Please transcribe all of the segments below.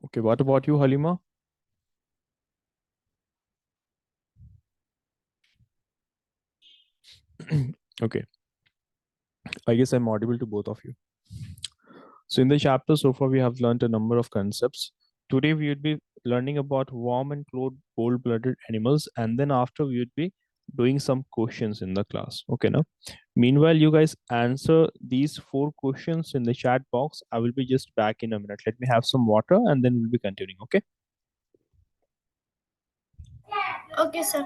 Okay, what about you, Halima? Okay, I guess I'm audible to both of you. So in the chapter so far, we have learned a number of concepts. Today we would be learning about warm and cold-blooded animals, and then after we would be doing some questions in the class. Okay, now. Meanwhile, you guys answer these 4 questions in the chat box. I will be just back in a minute. Let me have some water, and then we'll be continuing. Okay. Okay, sir.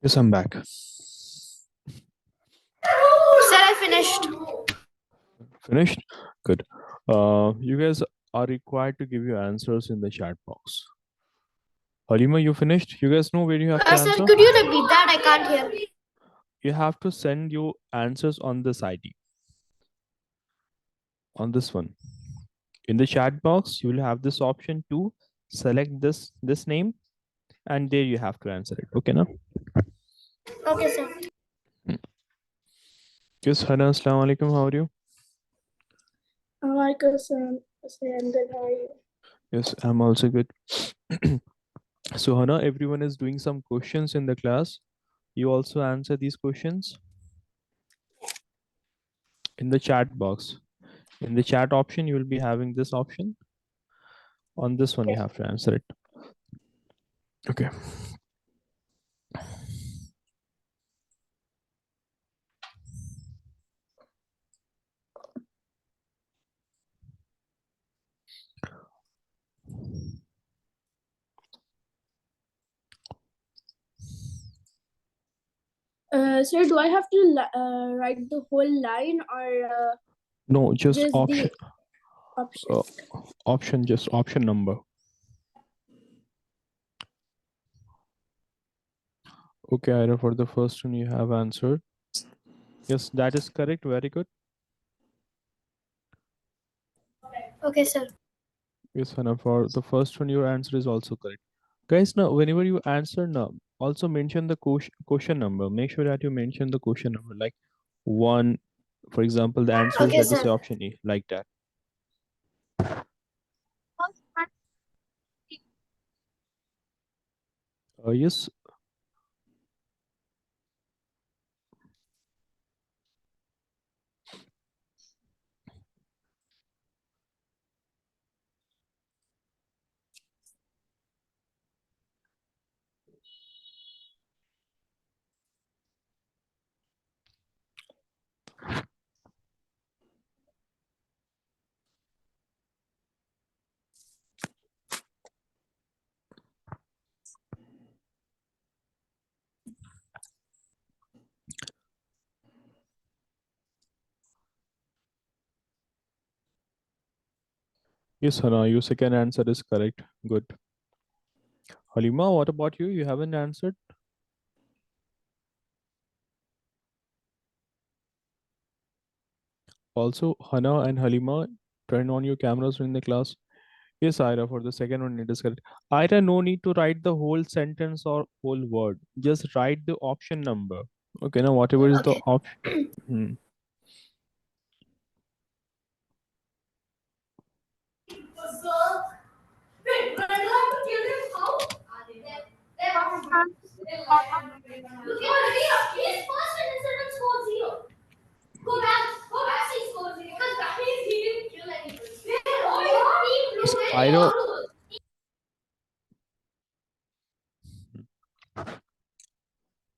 Yes, I'm back. Sir, I finished. Finished? Good. You guys are required to give your answers in the chat box. Halima, you finished? You guys know where you have to Sir, answer? could you repeat that? I can't hear. You have to send your answers on this ID, on this one. In the chat box, you will have this option to select this name, and there you have to answer it. Okay, now? Okay, sir. Yes, Hana, assalamu alaikum. How are you? Alaikum salam. I'm good. How are you? Yes, I'm also good. So, Hana, everyone is doing some questions in the class. You also answer these questions in the chat box. In the chat option, you will be having this option. On this one, you have to answer it. Okay. Sir, do I have to write the whole line or No, just just option. the option? Just option number. Okay, Ira, for the first one you have answered. Yes, that is correct. Very good. Okay, sir. Yes, Hannah, for the first one, your answer is also correct. Guys, now whenever you answer now, also mention the question number. Make sure that you mention the question number, like 1, for example, the answer is, Okay, let us sir. say, option A, like that. Yes. Yes, Hana, your second answer is correct. Good. Halima, what about you? You haven't answered. Also, Hana and Halima, turn on your cameras in the class. Yes, Ira, for the second one, it is correct. Ira, no need to write the whole sentence or whole word. Just write the option number. Okay, now whatever is the Okay. option. Hmm. Yes, Ira,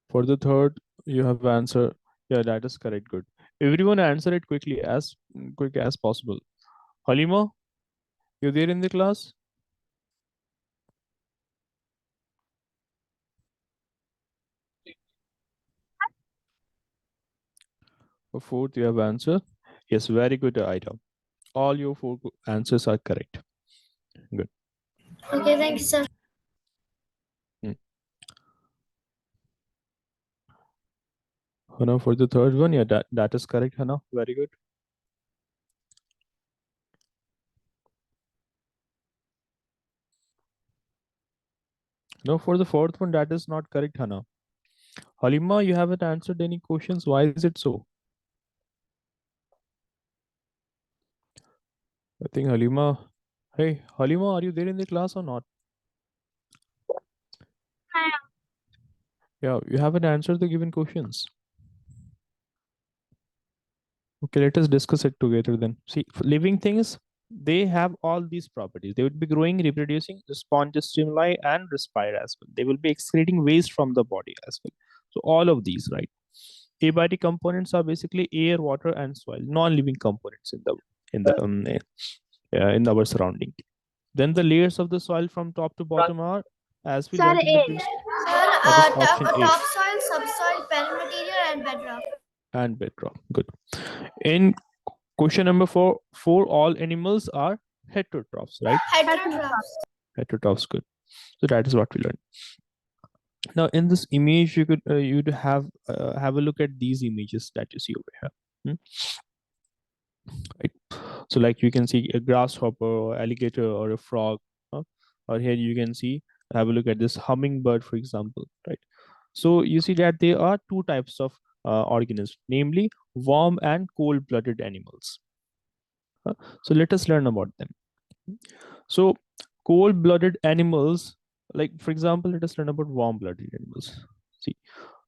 for the third, you have answer. Yeah, that is correct. Good. Everyone answer it quickly, as quick as possible. Halima, you there in the class? For fourth, you have answer. Yes, very good, Ira. All your four answers are correct. Good. Okay, thank you, sir. Hmm. Hana, for the third one, yeah, that is correct, Hana. Very good. No, for the fourth one, that is not correct, Hana. Halima, you haven't answered any questions. Why is it so? I think Halima. Hey, Halima, are you there in the class or not? Yeah, you haven't answered the given questions. Okay, let us discuss it together then. See, living things, they have all these properties. They would be growing, reproducing, respond to stimuli, and respire as well. They will be excreting waste from the body as well. So all of these, right? Abiotic components are basically air, water, and soil. Non-living components in our surrounding. Then the layers of the soil from top to bottom are, as we Sir, learned in the A. previous, Sir, that is option A, topsoil, subsoil, perimaterial, and bedrock. and bedrock. Good. In question number four, all animals are heterotrophs, right? Heterotrophs. Heterotrophs, good. So that is what we learned. Now, in this image, you'd have a look at these images that you see over here. Hmm? Right. So, like you can see a grasshopper, or alligator, or a frog. huh? Or here you can see, have a look at this hummingbird, for example. Right. So you see that there are two types of organisms, namely warm and cold-blooded animals. huh? So let us learn about them. So cold-blooded animals, like for example, let us learn about warm-blooded animals. See,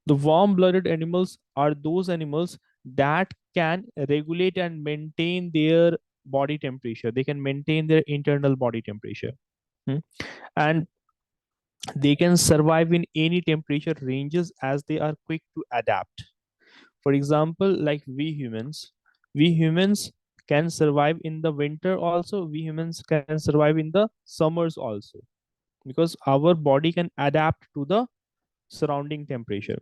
the warm-blooded animals are those animals that can regulate and maintain their body temperature. They can maintain their internal body temperature. Hmm? And they can survive in any temperature ranges as they are quick to adapt. For example, like we humans can survive in the winter also, we humans can survive in the summers also, because our body can adapt to the surrounding temperature.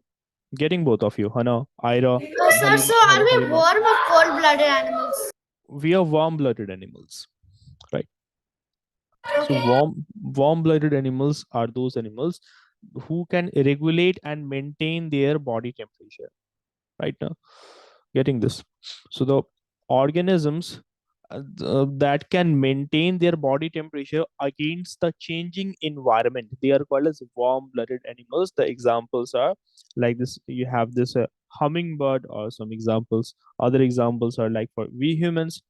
Getting both of you, Hana, Ira, Oh, and sir, so are we Halima. warm or cold-blooded animals? We are warm-blooded animals, right? So Okay. warm-blooded animals are those animals who can regulate and maintain their body temperature. Right now, getting this. So the organisms that can maintain their body temperature against the changing environment, they are called as warm-blooded animals. The examples are like this. You have this hummingbird, or some examples. Other examples are like for we humans.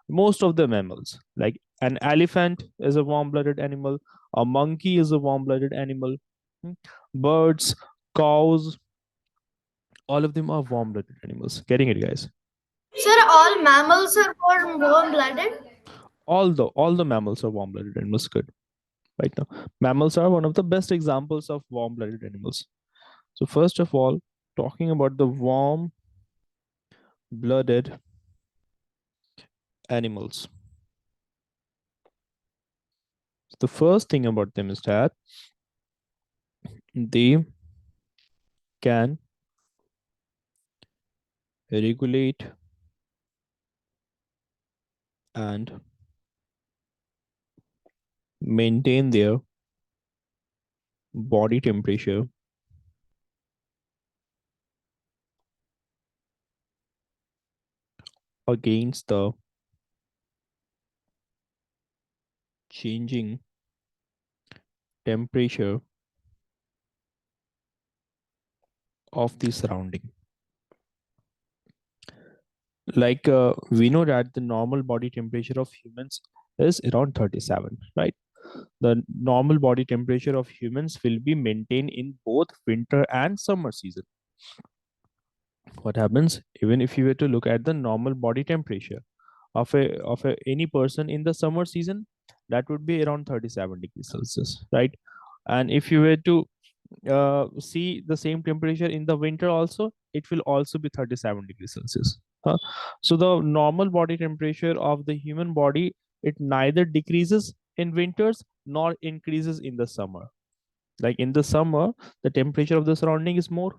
Most of the mammals, like an elephant is a warm-blooded animal, a monkey is a warm-blooded animal, hmm, birds, cows, all of them are warm-blooded animals. Getting it, guys? Sir, all mammals are warm-blooded? All the mammals are warm-blooded animals. Good. Right now, mammals are one of the best examples of warm-blooded animals. So first of all, talking about the warm-blooded animals. The first thing about them is that they can regulate and maintain their body temperature against the changing temperature of the surrounding. Like we know that the normal body temperature of humans is around 37, right? The normal body temperature of humans will be maintained in both winter and summer season. What happens even if you were to look at the normal body temperature of any person in the summer season, that would be around 37 degrees Celsius, right? And if you were to see the same temperature in the winter also, it will also be 37 degrees Celsius. So the normal body temperature of the human body, it neither decreases in winters nor increases in the summer. Like in the summer, the temperature of the surrounding is more,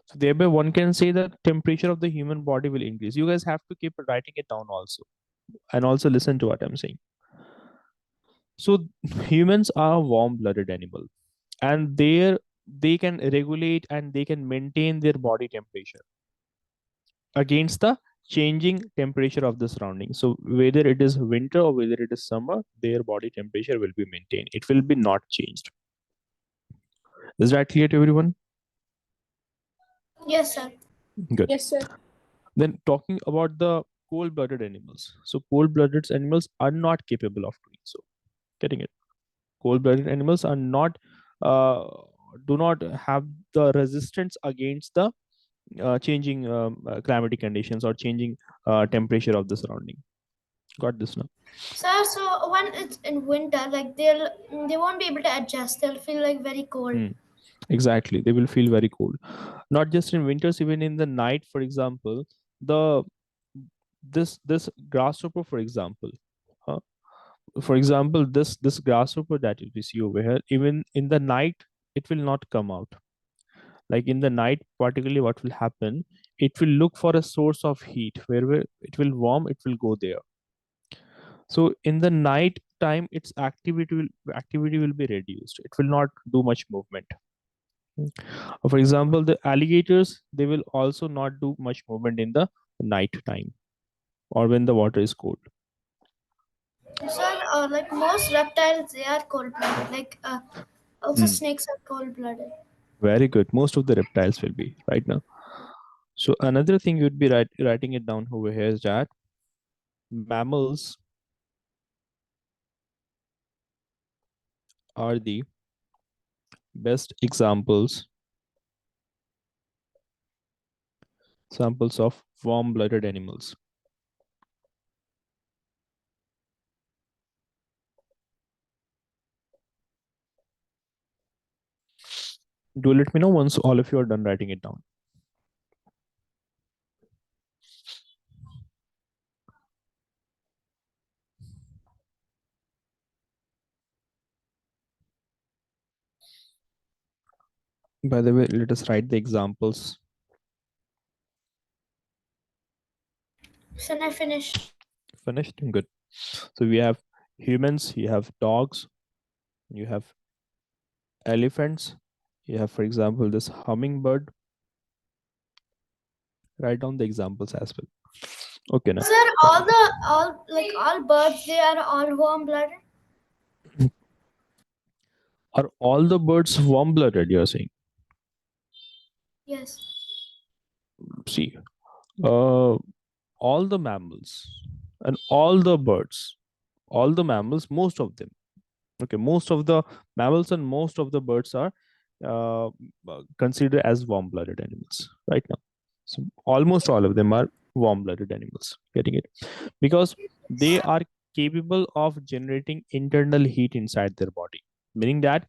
so thereby one can say that temperature of the human body will increase. You guys have to keep writing it down also, and also listen to what I'm saying. So humans are a warm-blooded animal, and they can regulate and they can maintain their body temperature against the changing temperature of the surrounding. So whether it is winter or whether it is summer, their body temperature will be maintained. It will be not changed. Is that clear to everyone? Yes, sir. Good. Yes, sir. Then talking about the cold-blooded animals. So cold-blooded animals are not capable of doing so. Getting it? Cold-blooded animals are not uh, do not have the resistance against the changing climatic conditions or changing temperature of the surrounding. Got this now? Sir, so when it's in winter, like they won't be able to adjust. They'll feel like very cold. Hmm. Exactly, they will feel very cold. Not just in winters, even in the night. For example, the this grasshopper, for example. huh, for example, this grasshopper that you see over here, even in the night, it will not come out. Like in the night, particularly, what will happen? It will look for a source of heat where it will warm. It will go there. So in the night time, its activity will be reduced. It will not do much movement. For example, the alligators, they will also not do much movement in the night time or when the water is cold. Sir, like most reptiles, they are cold-blooded. Like also Hmm. snakes are cold-blooded. Very good. Most of the reptiles will be right now. So another thing you'd be writing it down over here is that mammals are the best samples of warm-blooded animals. Do let me know once all of you are done writing it down. By the way, let us write the examples. Sir, I finished. Finished? Good. So we have humans, you have dogs, you have elephants, you have, for example, this hummingbird. Write down the examples as well. Okay, now. Sir, all birds, they are all warm-blooded. Are all the birds warm-blooded, you're saying? Yes. See, all the mammals and all the mammals, most of them, okay, most of the mammals and most of the birds are uh, considered as warm-blooded animals right now. So almost all of them are warm-blooded animals. Getting it? Because they are capable of generating internal heat inside their body, meaning that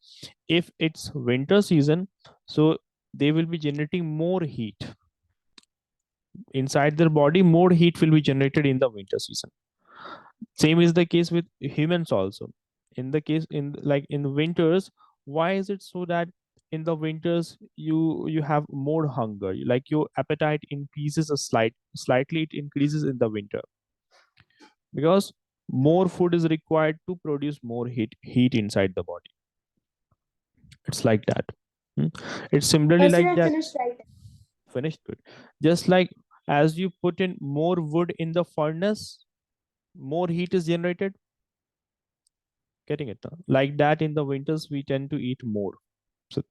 if it's winter season, so they will be generating more heat inside their body. More heat will be generated in the winter season. Same is the case with humans also. In the case in like in winters, why is it so that in the winters you have more hunger, like your appetite increases a slightly, it increases in the winter? Because more food is required to produce more heat inside the body. It's like that. Hmm. It's similarly Yes, sir, like I that. finished right. Finished. Good. Just like as you put in more wood in the furnace, more heat is generated. Getting it? Like that in the winters, we tend to eat more.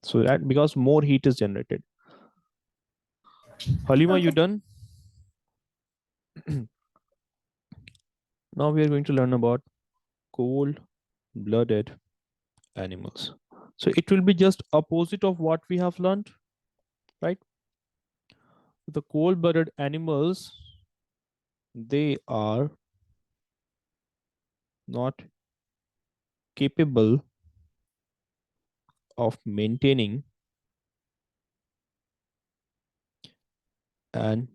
So that because more heat is generated. Halima, you Okay. done? Now we are going to learn about cold-blooded animals. So it will be just opposite of what we have learned, right? The cold-blooded animals, they are not capable of maintaining and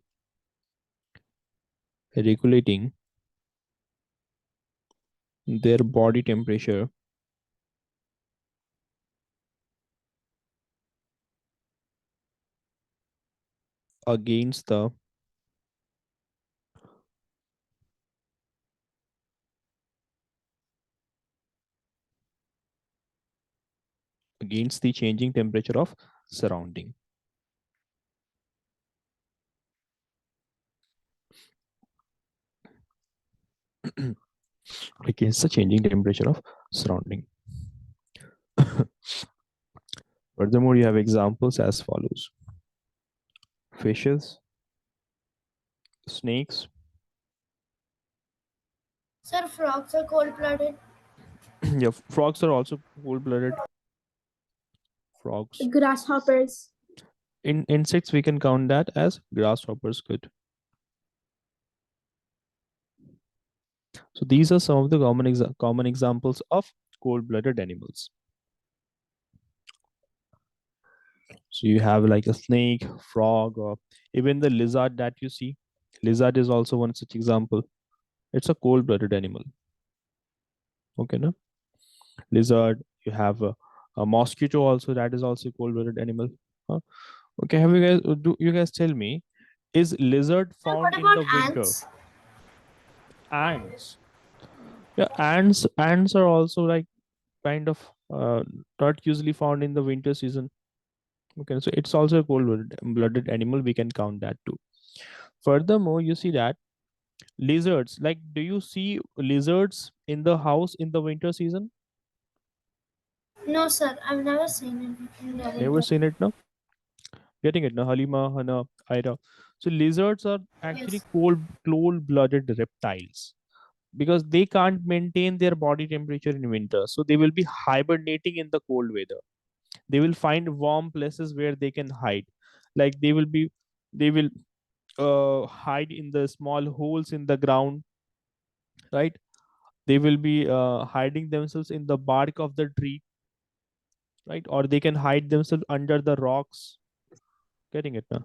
regulating their body temperature against the changing temperature of surrounding. Against the changing temperature of surrounding. Furthermore, you have examples as follows: fishes, snakes. Sir, frogs are cold-blooded. Yeah, frogs are also cold-blooded. Frogs. Grasshoppers. In insects, we can count that as grasshoppers. Good. So these are some of the common examples of cold-blooded animals. So you have like a snake, frog, or even the lizard that you see. Lizard is also one such example. It's a cold-blooded animal. Okay, no? Lizard. You have a mosquito also. That is also a cold-blooded animal. Huh? Okay, have you guys? Do you guys tell me? Is lizard Sir, found what in the about winter? ants? Ants. Yeah, ants are also like kind of not usually found in the winter season. Okay, so it's also a cold-blooded animal. We can count that too. Furthermore, you see that lizards. Like, do you see lizards in the house in the winter season? No, sir, I've never seen it in the Never winter. seen it, no? Getting it, no? Halima, Hana, Ira. So lizards are actually Yes. cold-blooded reptiles because they can't maintain their body temperature in winter. So they will be hibernating in the cold weather. They will find warm places where they can hide. Like they will hide in the small holes in the ground, right? They will be hiding themselves in the bark of the tree, right? Or they can hide themselves under the rocks. Getting it now?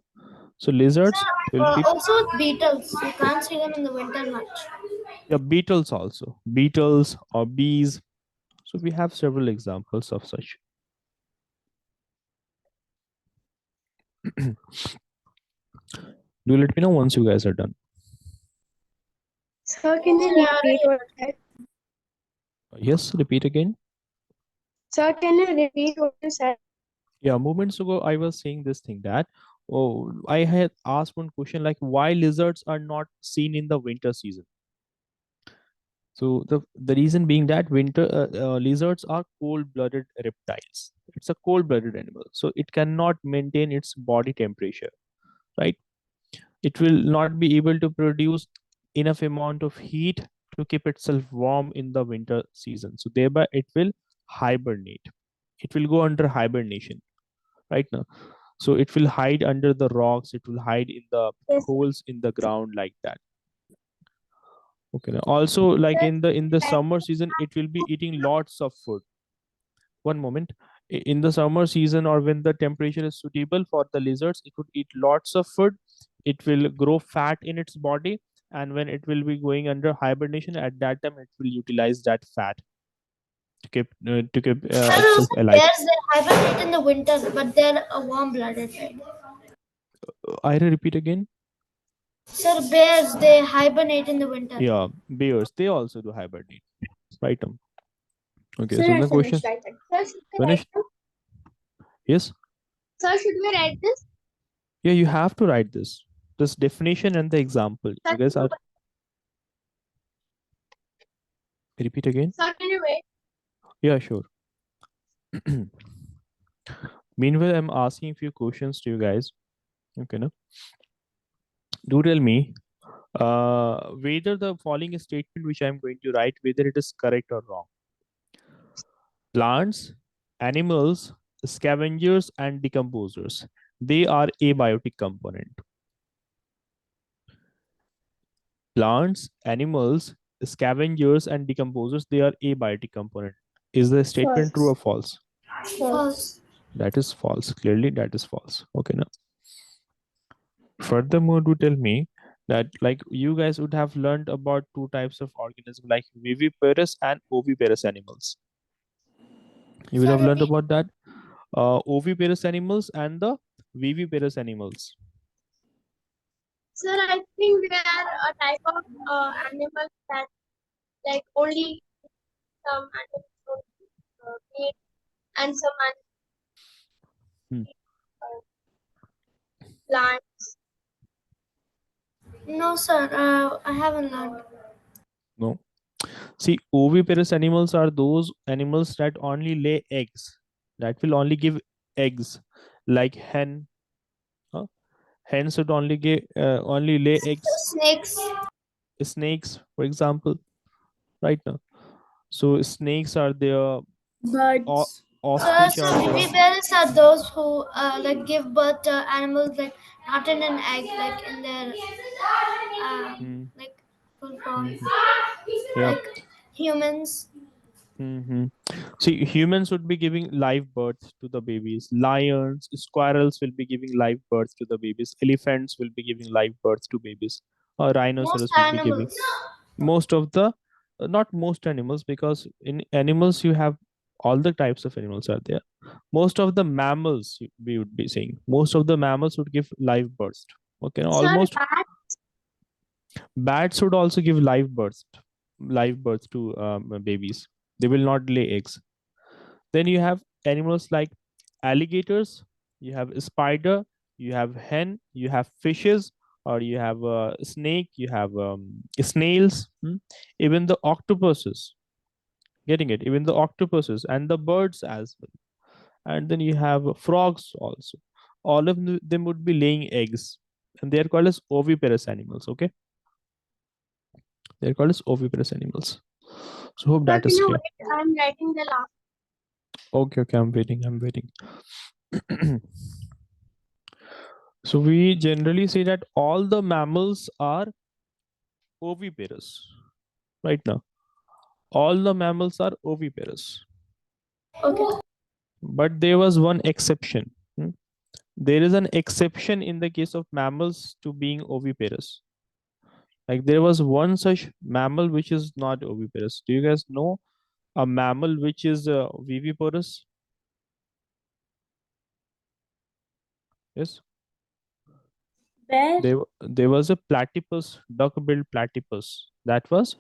So lizards Sir, will be, also beetles. You can't see them in the winter much. yeah, beetles also, beetles or bees. So we have several examples of such. Do let me know once you guys are done. Sir, can Sir, you I repeat already what you said? Yes, repeat again. Sir, can you repeat what you said? Yeah, moments ago I was saying this thing that, oh, I had asked one question like why lizards are not seen in the winter season. So the reason being that winter lizards are cold-blooded reptiles. It's a cold-blooded animal, so it cannot maintain its body temperature, right? It will not be able to produce enough amount of heat to keep itself warm in the winter season. So thereby it will hibernate. It will go under hibernation right now. So it will hide under the rocks. It will hide in the Yes, holes in the ground like that. Okay. Now also, like sir. in the summer season, it will be eating lots of food. One moment. In the summer season or when the temperature is suitable for the lizards, it would eat lots of food. It will grow fat in its body, and when it will be going under hibernation, at that time it will utilize that fat to keep Sir, itself alive. bears they hibernate in the winter, but they're a warm-blooded, right? I repeat again. Sir, bears, they hibernate in the winter. Yeah, bears, they also do hibernate. Right. Okay, Sir, so I the question finished writing. Sir, should we write finished. this? Yes. Sir, should we write this? Yeah, you have to write this definition and the example. Sir, You guys are repeat again. sir, can you wait? Yeah, sure. Meanwhile, I'm asking a few questions to you guys. Okay, no? Do tell me whether the following statement which I'm going to write, whether it is correct or wrong. Plants, animals, scavengers, and decomposers, they are abiotic component. Plants, animals, scavengers, and decomposers, they are abiotic component. Is the statement true or false? False. That is false. Clearly, that is false. Okay, now. Furthermore, do tell me that like you guys would have learned about two types of organisms like viviparous and oviparous animals. You would Sir, have learned repeat. about that. Oviparous animals and the viviparous animals. Sir, I think they are a type of animal that like only some animals meat and some plants. No, sir, I haven't learned. No. See, oviparous animals are those animals that only lay eggs. That will only give eggs, like hen. Huh? Hens would only lay eggs. Snakes. Snakes, for example, right now. So snakes are there. Birds. Sir, Ostrich so are there. viviparous are those who like give birth to animals like not in an egg, like in their Hmm. like full form, Yeah. like humans. See, humans would be giving live birth to the babies. Lions, squirrels will be giving live birth to the babies. Elephants will be giving live birth to babies. Most Rhinoceros will be giving. animals. Most of the, not most animals, because in animals you have all the types of animals are there. Most of the mammals, we would be saying, most of the mammals would give live birth. Okay, Sir, almost. bats. Bats would also give live birth to babies. They will not lay eggs. Then you have animals like alligators, you have a spider, you have hen, you have fishes, or you have a snake, you have snails, even the octopuses. Getting it? Even the octopuses and the birds as well. And then you have frogs also. All of them would be laying eggs, and they are called as oviparous animals. Okay, they are called as oviparous animals. So hope Sir, that can is you clear. wait? I'm writing the last. Okay, I'm waiting. So we generally say that all the mammals are oviparous. Right now, all the mammals are oviparous. Okay. But there was one exception. There is an exception in the case of mammals to being oviparous. Like there was one such mammal which is not oviparous. Do you guys know a mammal which is viviparous? Yes. Bear. There was a platypus, duck-billed platypus. That was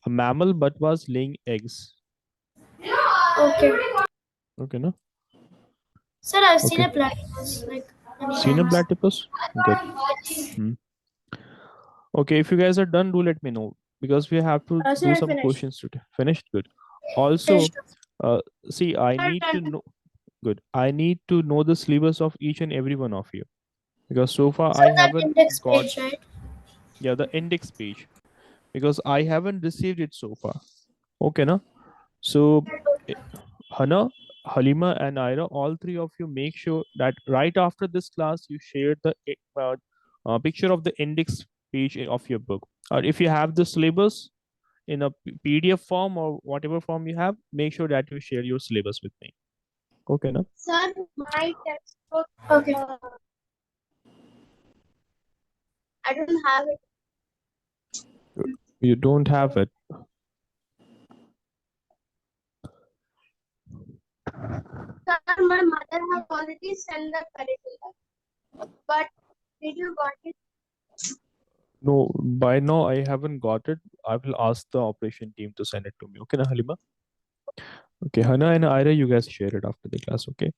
a mammal but was laying eggs. Okay. Okay, no? Sir, I've seen Okay. a platypus like many Seen a times. platypus? Good. Okay, if you guys are done, do let me know because we have to Sir, do I some finished. questions today. Finished? Good. Also, Finished. see, I need to know. Good. I need to know the syllabus of each and every one of you because so far Sir, I that haven't index got page, right? the index page because I haven't received it so far. Okay, no? So, eh, Hana, Halima, and Ira, all three of you make sure that right after this class you share the picture of the index page of your book. Or if you have the syllabus in a PDF form or whatever form you have, make sure that you share your syllabus with me. Okay, no? Sir, my textbook. Okay. I don't have it. You don't have it. Sir, my mother has already sent the curriculum. But did you got it? No, by now I haven't got it. I will ask the operation team to send it to me. Okay, na Halima? Okay, Hana and Ira, you guys share it after the class. Okay.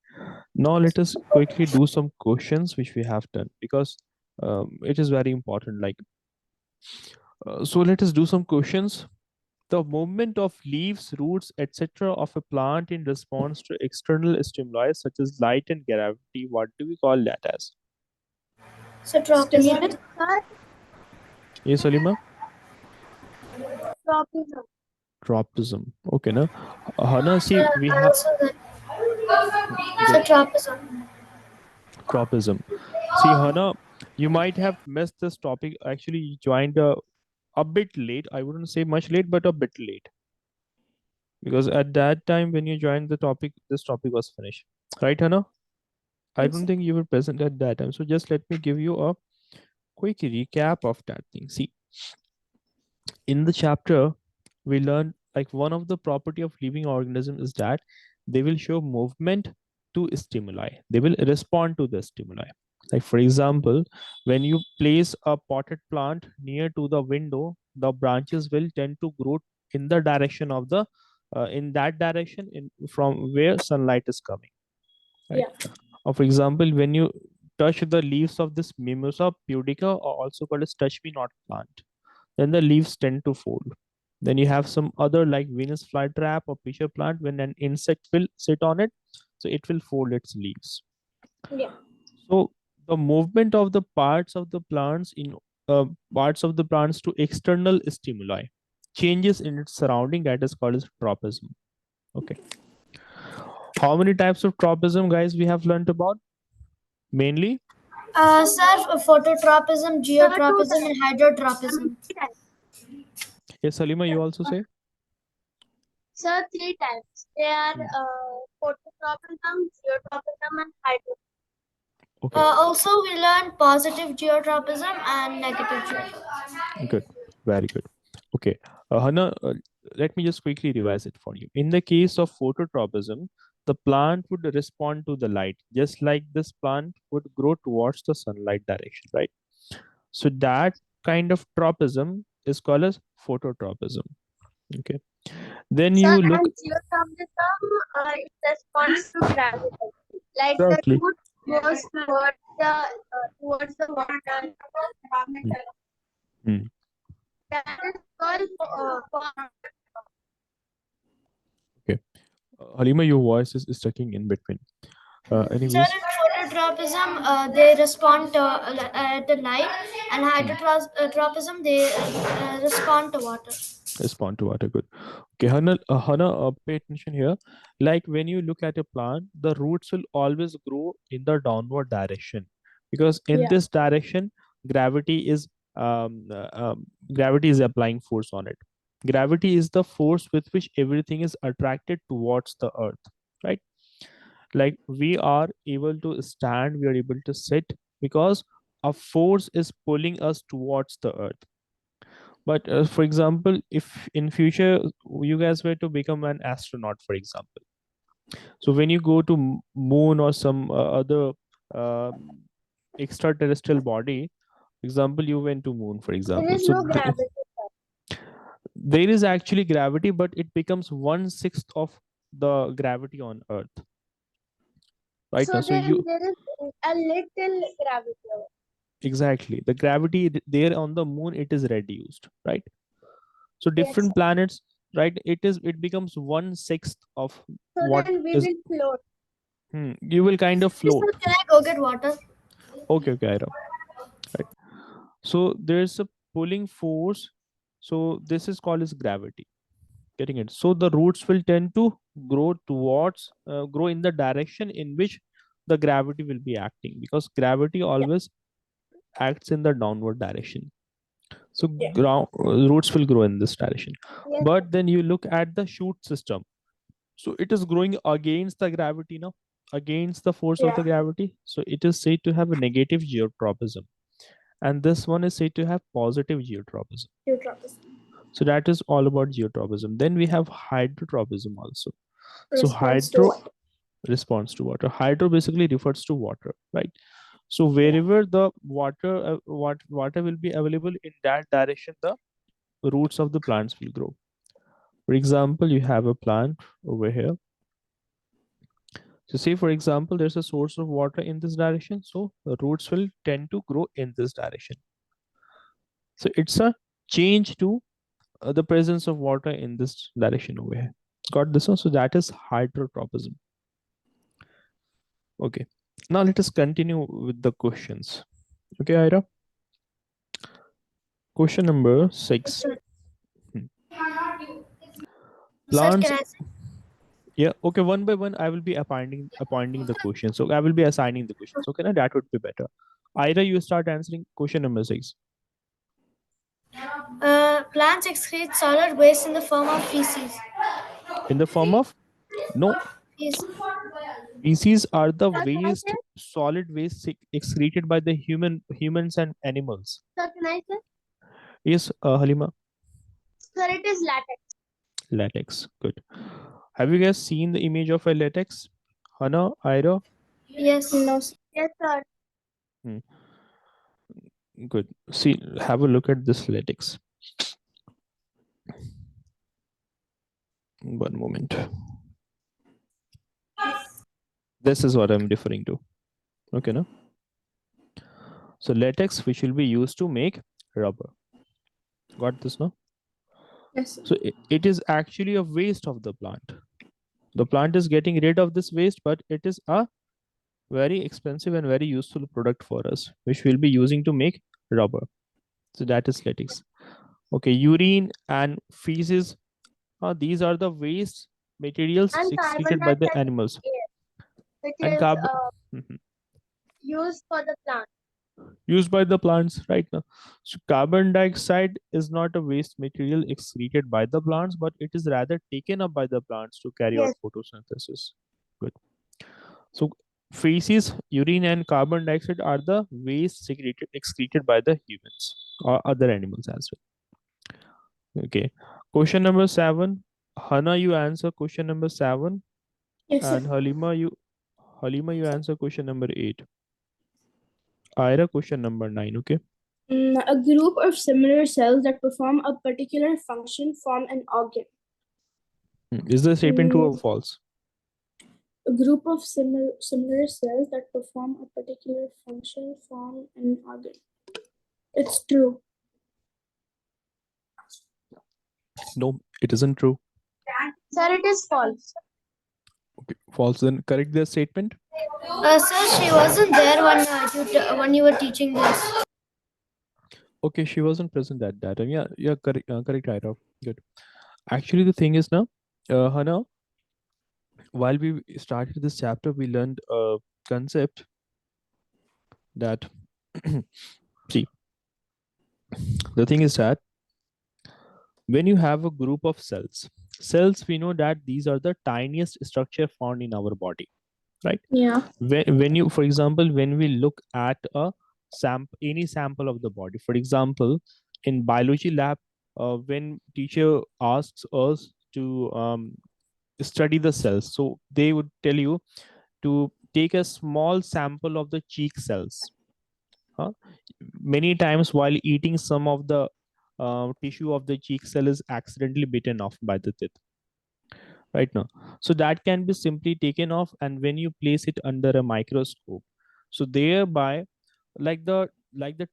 Now let us quickly do some questions which we have done because it is very important. So let us do some questions. The movement of leaves, roots, etc. of a plant in response to external stimuli such as light and gravity. What do we call that as? So tropism. Sir, Yes, Halima? tropism. Tropism. Okay, na. Hana, So see, we I have also that. So good tropism. tropism. See, Hana, you might have missed this topic. Actually, you joined a bit late. I wouldn't say much late, but a bit late. Because at that time when you joined the topic, this topic was finished. Right, Hana? I Yes. don't think you were present at that time. So just let me give you a quick recap of that thing. See, in the chapter, we learned like one of the property of living organism is that they will show movement to stimuli. They will respond to the stimuli. Like for example, when you place a potted plant near to the window, the branches will tend to grow in the direction of the in that direction in from where sunlight is coming, right? Yeah. Or for example, when you touch the leaves of this mimosa pudica, or also called as touch me not plant, then the leaves tend to fold. Then you have some other like Venus flytrap or pitcher plant. When an insect will sit on it, so it will fold its leaves. Yeah. So the movement of the parts of the plants in parts of the plants to external stimuli changes in its surrounding, that is called as tropism. Okay. How many types of tropism, guys, we have learned about? Mainly, Sir, phototropism, Sir, two geotropism, types. and hydrotropism. Three types. yes, Salima, you also say? Sir, three types. They are phototropism, geotropism, and hydrotropism. Okay, Also, we learned positive geotropism and negative geotropism. good. Very good. Okay. Hannah, let me just quickly revise it for you. In the case of phototropism, the plant would respond to the light, just like this plant would grow towards the sunlight direction, right? So that kind of tropism is called as phototropism. Okay. Then Sir, you look and geotropism, it responds to gravity. Like the exactly. root goes towards the water. Hmm. That is called Okay. Halima, your voice is stucking in between. Sir, Anyways, in phototropism, they respond to the light, and hmm, hydrotropism, they respond to water. respond to water. Good. Okay, Hannah, pay attention here. Like when you look at a plant, the roots will always grow in the downward direction because in Yeah. this direction, gravity is um, uh, um, gravity is applying force on it. Gravity is the force with which everything is attracted towards the earth, right? Like we are able to stand, we are able to sit because a force is pulling us towards the earth. But for example, if in future you guys were to become an astronaut, for example, so when you go to moon or some other um extraterrestrial body, example, you went to moon, for there example, is so no gravity. there is actually gravity, but it becomes 1/6 of the gravity on earth, right? Now So so then you there is a little gravity. exactly, the gravity there on the moon, it is reduced, right? So Yes, sir. different planets, right, it becomes 1/6 of So what then we is. will float. You will kind of Sir, float. can I go get water? Okay, okay, Ira. Right. So there's a pulling force. So this is called as gravity. Getting it? So the roots will tend to grow in the direction in which the gravity will be acting, because gravity Yeah. always acts in the downward direction. So Yeah. roots will grow in this direction. Yes, sir. But then you look at the shoot system. So it is growing against the gravity now, against the force of Yeah. the gravity. So it is said to have a negative geotropism. And this one is said to have positive geotropism. Geotropism. So that is all about geotropism. Then we have hydrotropism also. So Response to hydro water. responds to water. Hydro basically refers to water, right? So wherever the water will be available, in that direction the roots of the plants will grow. For example, you have a plant over here. So say for example, there's a source of water in this direction, so the roots will tend to grow in this direction. So it's a change to the presence of water in this direction over here. Got this one? So that is hydrotropism. Okay. Now let us continue with the questions. Okay, Ira. Question number 6. Sir, Plants. can I say? Yeah. Okay. One by one, I will be appointing the questions. So I will be assigning the questions. Okay, now that would be better. Ira, you start answering question number 6. Plants excrete solid waste in the form of feces. In the form of no. Feces. Feces are the Sir, can I waste, say? solid waste excreted by the humans and animals. Sir, can I say? Yes, Halima. Sir, it is latex. Latex. Good. Have you guys seen the image of a latex? Hana, Ira? Yes. No. Yes, sir. Good. See, have a look at this latex. One moment. This is what I'm referring to. Okay, no? So latex, which will be used to make rubber. Got this, no? Yes. So it is actually a waste of the plant. The plant is getting rid of this waste, but it is a very expensive and very useful product for us, which we'll be using to make rubber. So that is latex. Okay, urine and feces. These are the waste materials And carbon secreted by the dioxide, animals. which And is carbon used for the plant. used by the plants right now. So carbon dioxide is not a waste material excreted by the plants, but it is rather taken up by the plants to carry out Yes. photosynthesis. Good. So feces, urine, and carbon dioxide are the waste excreted by the humans or other animals as well. Okay. Question number 7. Hana, you answer question number 7. Yes, sir. And Halima, you answer question number 8. Ira, question number 9. Okay. A group of similar cells that perform a particular function form an organ. Is the statement true or false? A group of similar cells that perform a particular function form an organ. It's true. No, it isn't true. Sir, it is false. Okay, false. Then correct the statement. Sir, she wasn't there when you were teaching this. Okay, she wasn't present at that time. Yeah, correct, correct, Ira. Good. Actually, the thing is now, Hana, while we started this chapter, we learned a concept that, see, the thing is that when you have a group of cells, we know that these are the tiniest structure found in our body, right? Yeah. When you, for example, when we look at any sample of the body, for example, in biology lab, when teacher asks us to study the cells, so they would tell you to take a small sample of the cheek cells. Many times while eating, some of the tissue of the cheek cell is accidentally bitten off by the teeth right now. So that can be simply taken off, and when you place it under a microscope, so thereby, like the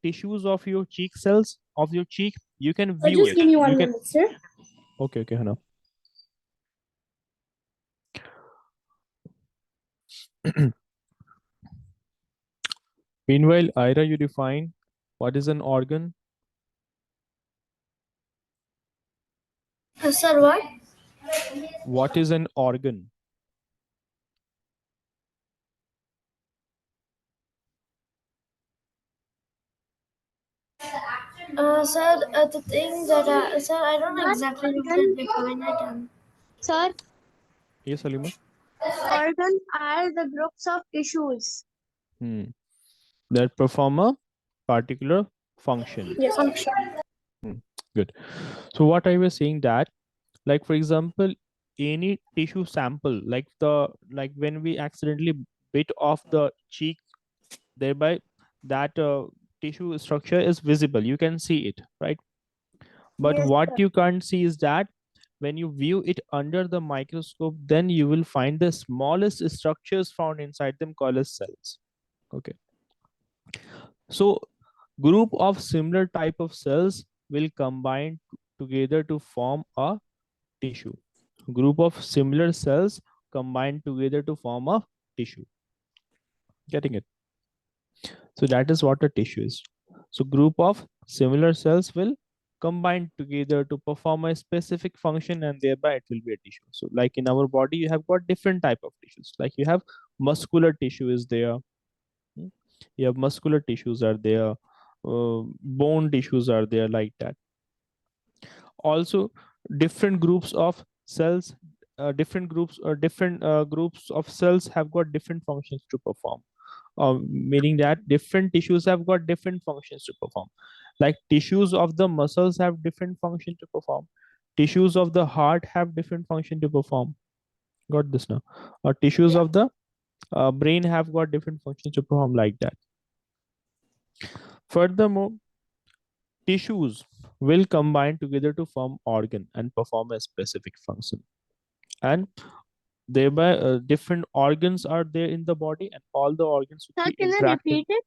tissues of your cheek cells of your cheek, you can view Just it. give me You 1 can. minute, sir. Okay, Hannah. Meanwhile, Ira, you define what is an organ. Sir, what? What is an organ? Sir, the thing that sir, I don't Sir, exactly know organ- that define it. Sir, Yes, Halima. organs are the groups of tissues. That perform a particular function. Yes, function. Good. So what I was saying that, like for example, any tissue sample, like when we accidentally bit off the cheek, thereby that tissue structure is visible. You can see it, right? But Yes, what sir. you can't see is that when you view it under the microscope, then you will find the smallest structures found inside them called as cells. Okay. So group of similar type of cells will combine together to form a tissue. Group of similar cells combine together to form a tissue. Getting it? So that is what a tissue is. So group of similar cells will combine together to perform a specific function, and thereby it will be a tissue. So like in our body, you have got different type of tissues. Like you have muscular tissue is there. Hmm? You have muscular tissues are there. Bone tissues are there, like that. Also, different groups of cells, different groups of cells have got different functions to perform. Meaning that different tissues have got different functions to perform. Like tissues of the muscles have different function to perform. Tissues of the heart have different function to perform. Got this now? Or tissues Yeah. of the brain have got different functions to perform, like that. Furthermore, tissues will combine together to form organ and perform a specific function. And thereby, different organs are there in the body, and all the organs will Sir, be can you interacting. repeat it?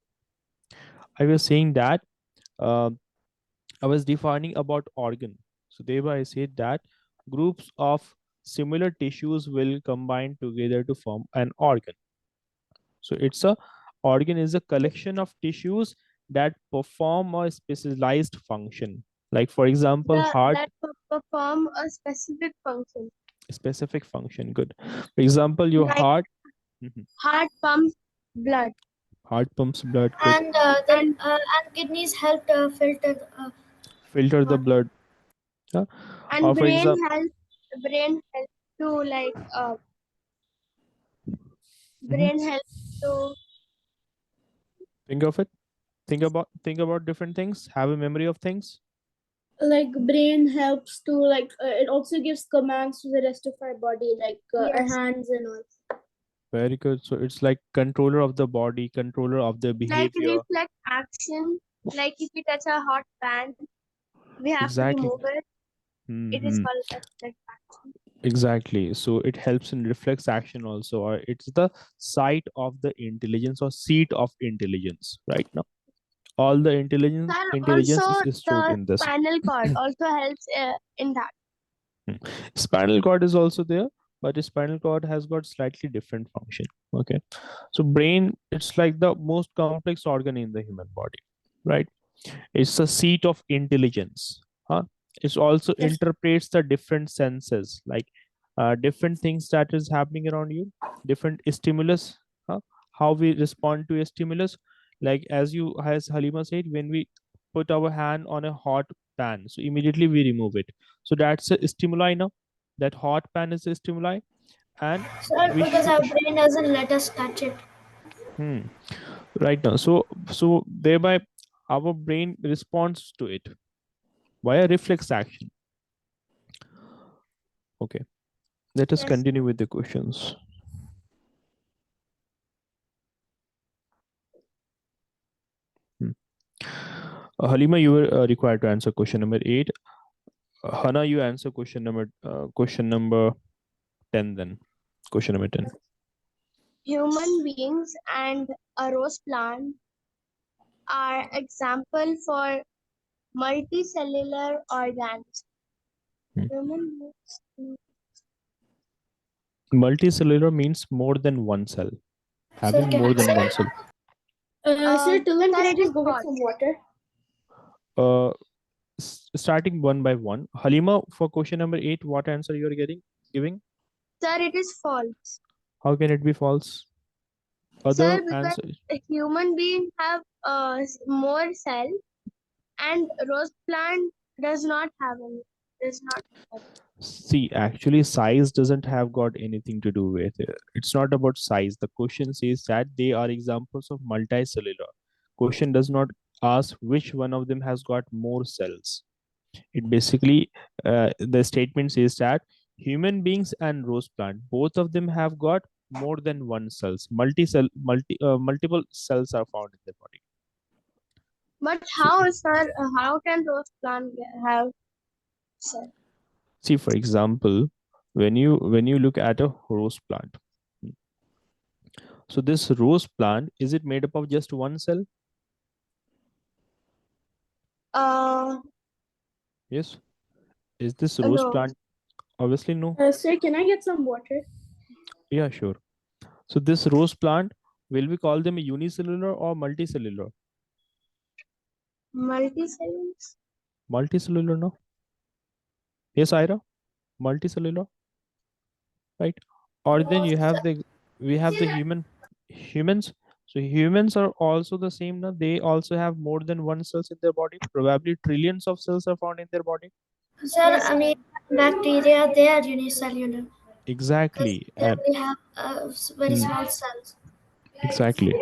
I was saying that uh, I was defining about organ. So thereby I said that groups of similar tissues will combine together to form an organ. So it's a organ is a collection of tissues that perform a specialized function. Like for example, heart, That perform a specific function. specific function. Good. For example, your Like heart. Mhm. heart pumps blood. Heart pumps blood. Good. And kidneys help filter Filter the water. blood. Yeah. And Or for example, brain helps to like mhm. brain helps to Think of it. Think about different things. Have a memory of things. Like brain helps to it also gives commands to the rest of our body, like our yes, hands and all. Very good. So it's like controller of the body, controller of the like behavior. reflect action. Like if we touch a hot pan, we have to Exactly. remove it. It is Hmm. called reflect action. Exactly. So it helps in reflex action also, or it's the site of the intelligence or seat of intelligence. Right now, all the Sir, intelligence also is stored the in this. spinal cord also helps in that. Hmm. Spinal cord is also there, but the spinal cord has got slightly different function. Okay. So brain, it's like the most complex organ in the human body, right? It's a seat of intelligence. Huh? It also Yes. interprets the different senses, like different things that is happening around you, different stimulus. Huh? How we respond to a stimulus, like as Halima said, when we put our hand on a hot pan, so immediately we remove it. So that's a stimuli now. That hot pan is a stimuli, and So we because our brain doesn't let us touch it. hmm, right now. So thereby our brain responds to it via reflex action. Okay, let us Yes. continue with the questions. Hmm. Halima, you were required to answer question number 8. Hana, you answer question number 10 then. Question number 10. Human beings and a rose plant are example for multicellular organisms. Hmm. Human beings. Multicellular means more than one cell. Sir, Having more than one cell. sir, till then, Sir, can I it is just go get false. some water? Uh, Starting one by one. Halima, for question number 8, what answer you are giving? Sir, it is false. How can it be false? Sir, Other because answer. a human being have more cell and rose plant does not have any. Does not have. See, actually, size doesn't have got anything to do with it. It's not about size. The question says that they are examples of multicellular. Question does not ask which one of them has got more cells. It basically, the statement says that human beings and rose plant, both of them have got more than one cells. Multiple cells are found in the body. But how, sir? How can rose plant have cell? See, for example, when you look at a rose plant, so this rose plant, is it made up of just one cell? Yes. Is this rose No. plant? Obviously no. Sir, can I get some water? Yeah, sure. So this rose plant, will we call them unicellular or multicellular? Multicellulars? Multicellular, no? Yes, Ira? Multicellular, right? Or then you have we have the humans. So humans are also the same, no? They also have more than one cells in their body. Probably trillions of cells are found in their body. Sir, Yes, sir. bacteria, they are unicellular because Exactly. they And only have very hmm, small cells. exactly.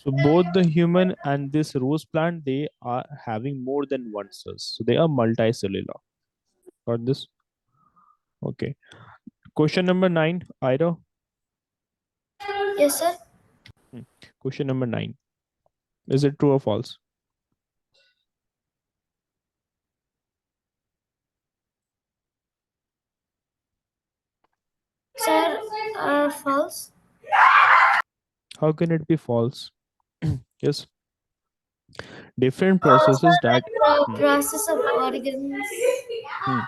So both the human and this rose plant, they are having more than one cells. So they are multicellular. Got this? Okay. Question number 9, Ira. Yes, sir. Hmm. Question number 9. Is it true or false? Sir, false. How can it be false? Yes. Different processes that hmm, Process of organisms. hmm.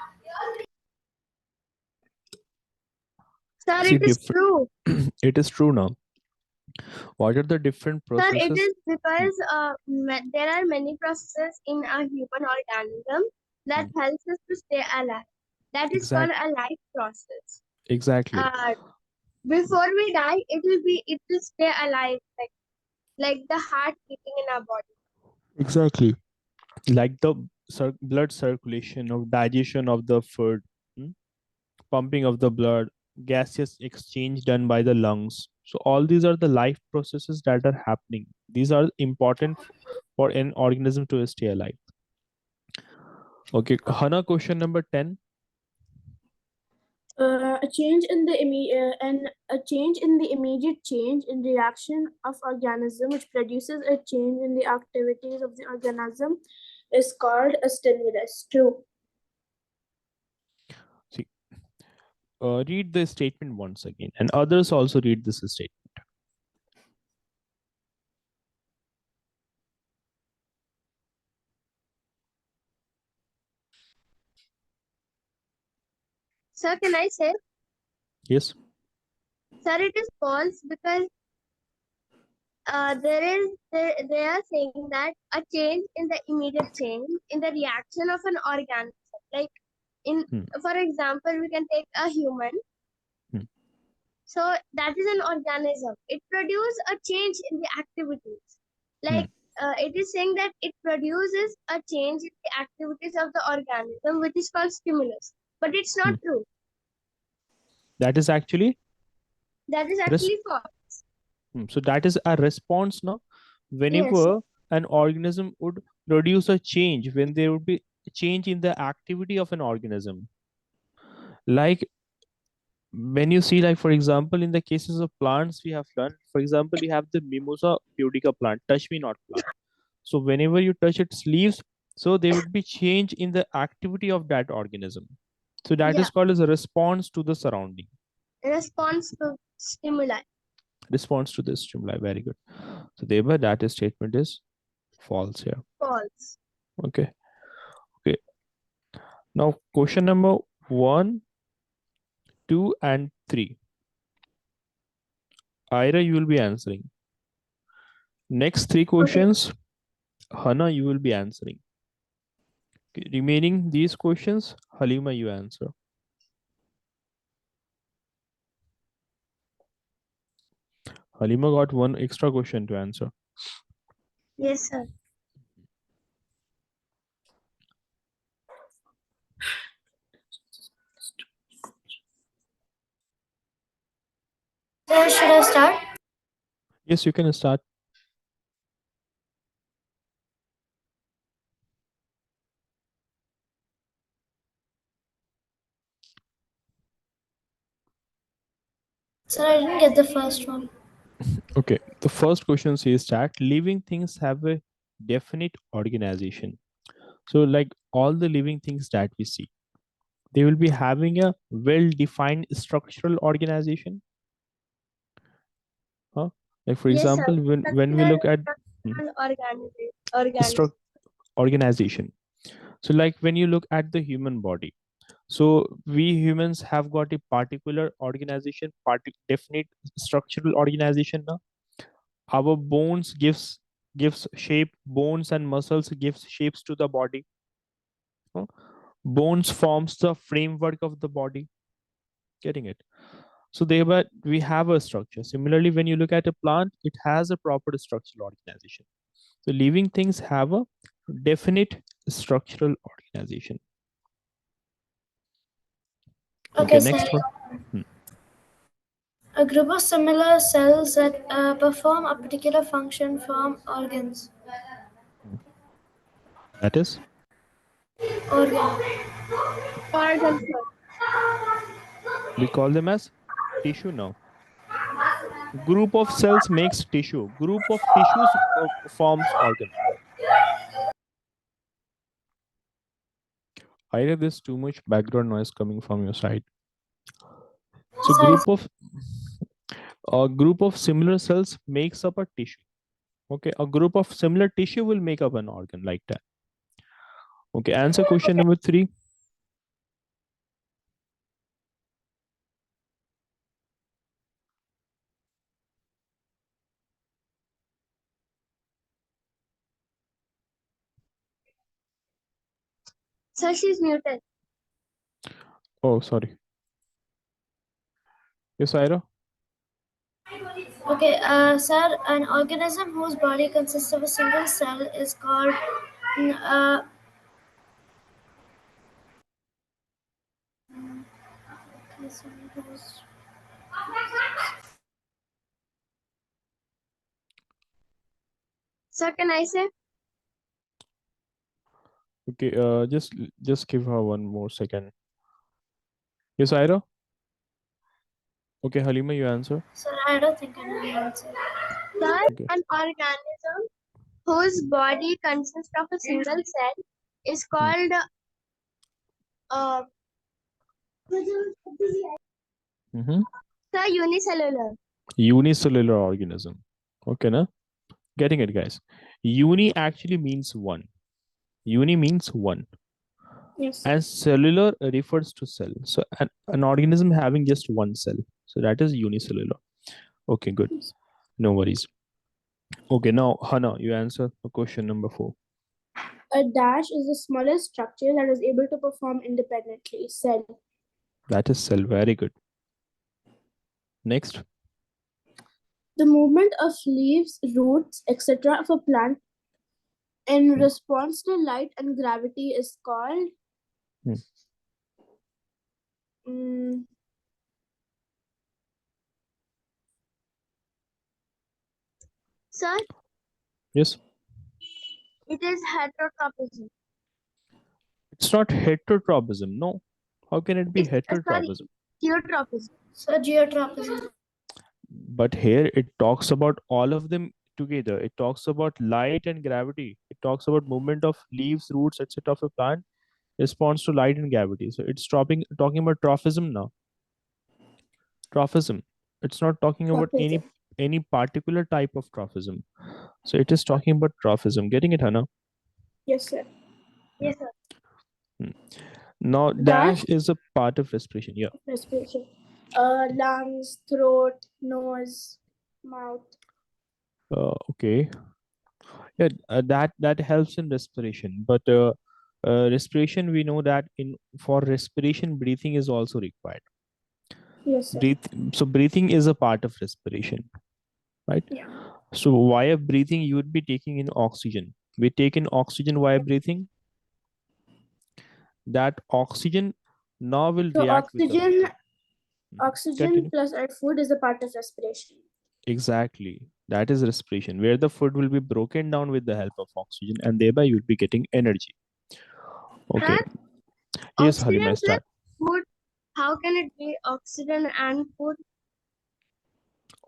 Sir, See, it is different. true. It is true now. What are the different Sir, it processes? is Hmm, because there are many processes in a human organism that hmm. helps us to stay alive. That is called Exact, a life process. exactly, Uh, before we die, it will stay alive, like the heart beating in our body. exactly. Like the blood circulation, of digestion of the food, hmm, pumping of the blood, gaseous exchange done by the lungs. So all these are the life processes that are happening. These are important for an organism to stay alive. Okay, Hana, question number 10. A change in the and a change in the immediate change in reaction of organism which produces a change in the activities of the organism is called a stimulus. True. See, read the statement once again, and others also read this statement. Sir, can I say? Yes. Sir, it is false because they are saying that a change in the immediate change in the reaction of an organism, like in Hmm, for example, we can take a human. hmm, So that is an organism. It produces a change in the activities. hmm, Like it is saying that it produces a change in the activities of the organism, which is called stimulus. But it's hmm. not true. That is actually That is res- actually false. so that is a response now. Yes, sir. Whenever an organism would produce a change, when there would be a change in the activity of an organism, like when you see, like for example, in the cases of plants we have learned, for example, you have the mimosa pudica plant, touch me not plant. So whenever you touch its leaves, so there would be change in the activity of that organism. So that Yeah, is called as a response to the surrounding, response to stimuli. response to the stimuli. Very good. So thereby that statement is false here. False. Okay. Okay. Now question number 1, 2, and 3. Ira, you will be answering. Next 3 Okay. questions, Hana, you will be answering. Okay. Remaining these questions, Halima, you answer. Halima got one extra question to answer. Yes, sir. Sir, should I start? Yes, you can start. Sir, I didn't get the first one. Okay. The first question says that living things have a definite organization. So like all the living things that we see, they will be having a well-defined structural organization. Huh? Like for Yes, sir. example, when we Structure look at and organism. organization. So like when you look at the human body, so we humans have got a particular organization, definite structural organization now. Our bones gives shape, bones and muscles gives shapes to the body. Huh? Bones forms the framework of the body. Getting it? So thereby we have a structure. Similarly, when you look at a plant, it has a proper structural organization. So living things have a definite structural organization. Okay, Okay, so next one. a group of similar cells that perform a particular function form organs. That is, Organ. Organ, sir. we call them as tissue now. Group of cells makes tissue. Group of tissues forms organ. Either there's too much background noise coming from your side. So Sorry. a group of similar cells makes up a tissue. Okay, a group of similar tissue will make up an organ like that. Okay, answer question number 3. Sir, she's muted. Oh, sorry. Yes, Ira. Okay, sir, an organism whose body consists of a single cell is called uh, Sir, can I say? Okay, just give her one more second. Yes, Ira. Okay, Halima, you answer. Sir, I don't think I know the answer. Sir, Okay. an organism whose body consists of a single cell is called uh, Mm-hmm. sir, unicellular. Unicellular organism. Okay, na? Getting it, guys. Uni actually means one. Uni means one. Yes. And cellular refers to cell. So an organism having just one cell. So that is unicellular. Okay, good. No worries. Okay, now Hana, you answer the question number 4. A dash is the smallest structure that is able to perform independently. Cell. That is cell. Very good. Next. The movement of leaves, roots, etc. of a plant in response to light and gravity is called Sir, Yes. it is heterotropism. It's not heterotropism. No. How can it be It's sorry, heterotropism? geotropism. so geotropism. But here it talks about all of them together. It talks about light and gravity. It talks about movement of leaves, roots, etc. of a plant responds to light and gravity. So it's talking about trophism now. Trophism. It's not talking about any particular type of trophism. So it is talking about trophism. Getting it, Hannah? Yes, sir. Yes, sir. Now dash is a part of respiration. Yeah. Respiration. Lungs, throat, nose, mouth. Okay. Yeah, that helps in respiration. But respiration, we know that for respiration, breathing is also required. Yes, sir. So breathing is a part of respiration, right? Yeah. So via breathing, you would be taking in oxygen. We take in oxygen via breathing. That oxygen now will So react with the oxygen Continue. plus our food is a part of respiration. Exactly. That is respiration, where the food will be broken down with the help of oxygen, and thereby you'll be getting energy. Okay. Sir, Yes, oxygen Halima, plus start. food. How can it be oxygen and food?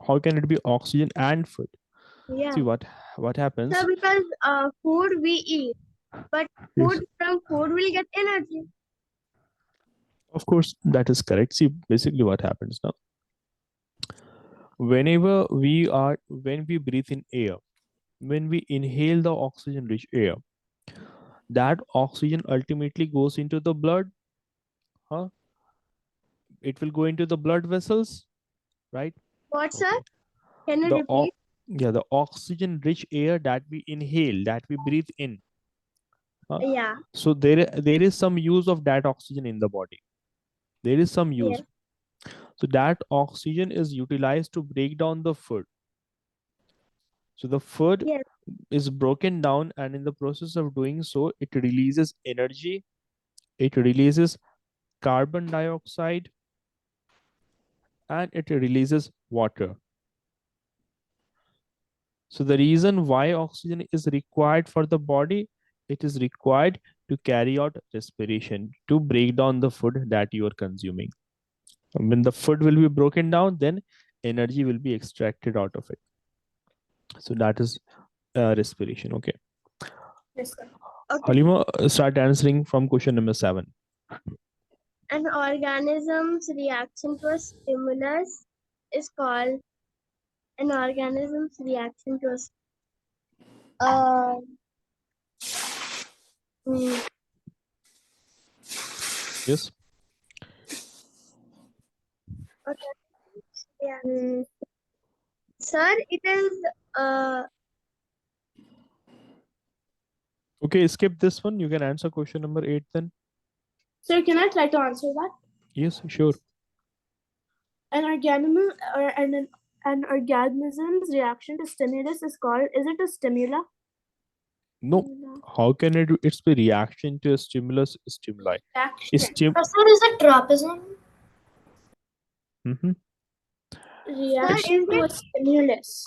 How can it be oxygen and food? Yeah. See what happens. So because food we eat, but Yes, food from food will get energy. of course, that is correct. See, basically what happens now, when we breathe in air, when we inhale the oxygen rich air, that oxygen ultimately goes into the blood, huh? It will go into the blood vessels, right? What, sir? Okay. Can you The repeat? the oxygen rich air that we inhale, that we breathe in, huh? Yeah. So there is some use of that oxygen in the body. There is some use. Yes. So that oxygen is utilized to break down the food. So the food Yes. is broken down, and in the process of doing so, it releases energy, it releases carbon dioxide, and it releases water. So the reason why oxygen is required for the body, it is required to carry out respiration, to break down the food that you are consuming. When the food will be broken down, then energy will be extracted out of it. So that is respiration. Okay. Yes, sir. Okay. Halima, start answering from question number 7. An organism's reaction to a stimulus is called an organism's reaction to a mm, Yes. okay. Yeah. Sir, it is Okay, skip this one. You can answer question number 8 then. Sir, can I try to answer that? Yes, sure. An organism or an organism's reaction to stimulus is called, is it a stimula? No. How can it? It's the reaction to a stimulus stimuli. Reaction. sir, is it tropism? Mhm. Reaction to a stimulus.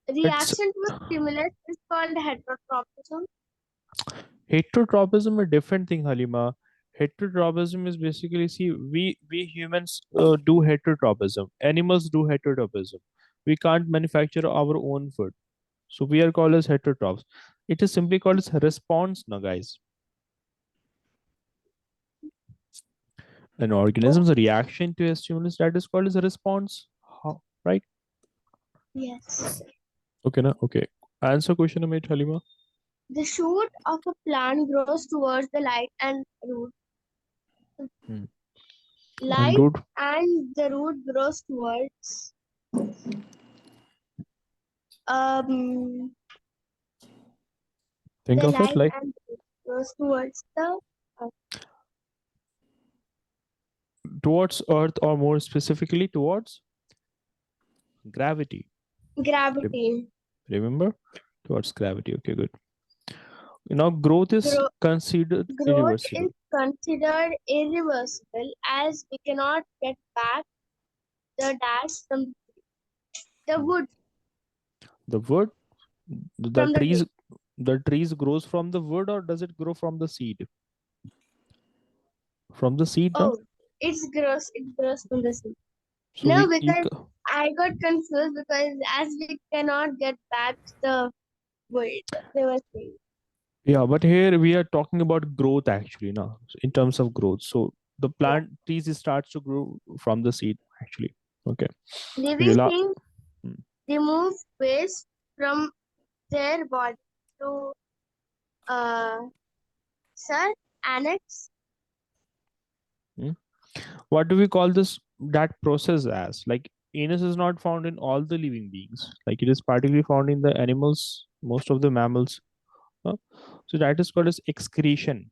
It's Reaction to a stimulus is called heterotropism. heterotropism, a different thing, Halima. Heterotropism is basically, see, we humans do heterotropism. Animals do heterotropism. We can't manufacture our own food, so we are called as heterotrophs. It is simply called as response, now, guys. An organism's reaction to a stimulus, that is called as a response. How, right? Yes. Okay, now, okay. Answer question number 8, Halima. The shoot of a plant grows towards the light and root. And Light root, and the root grows towards um think the of it light like and root grows towards the towards Earth, or more specifically towards gravity. gravity. Remember? Towards gravity. Okay, good. Now, growth is Gro- considered Growth irreversible. is considered irreversible as we cannot get back the dash from the wood The wood, the from the trees, tree. the trees grows from the wood, or does it grow from the seed? From the seed, no? Oh, it grows from the seed. So No, we you because I got confused because as we cannot get back the wood, they were saying. yeah, but here we are talking about growth actually, now in terms of growth. So the plant trees starts to grow from the seed actually. Okay. Living Rela- things Hmm. remove waste from their body to sir annex. What do we call this, that process as? Like, anus is not found in all the living beings. Like, it is particularly found in the animals, most of the mammals. huh? So that is called as excretion.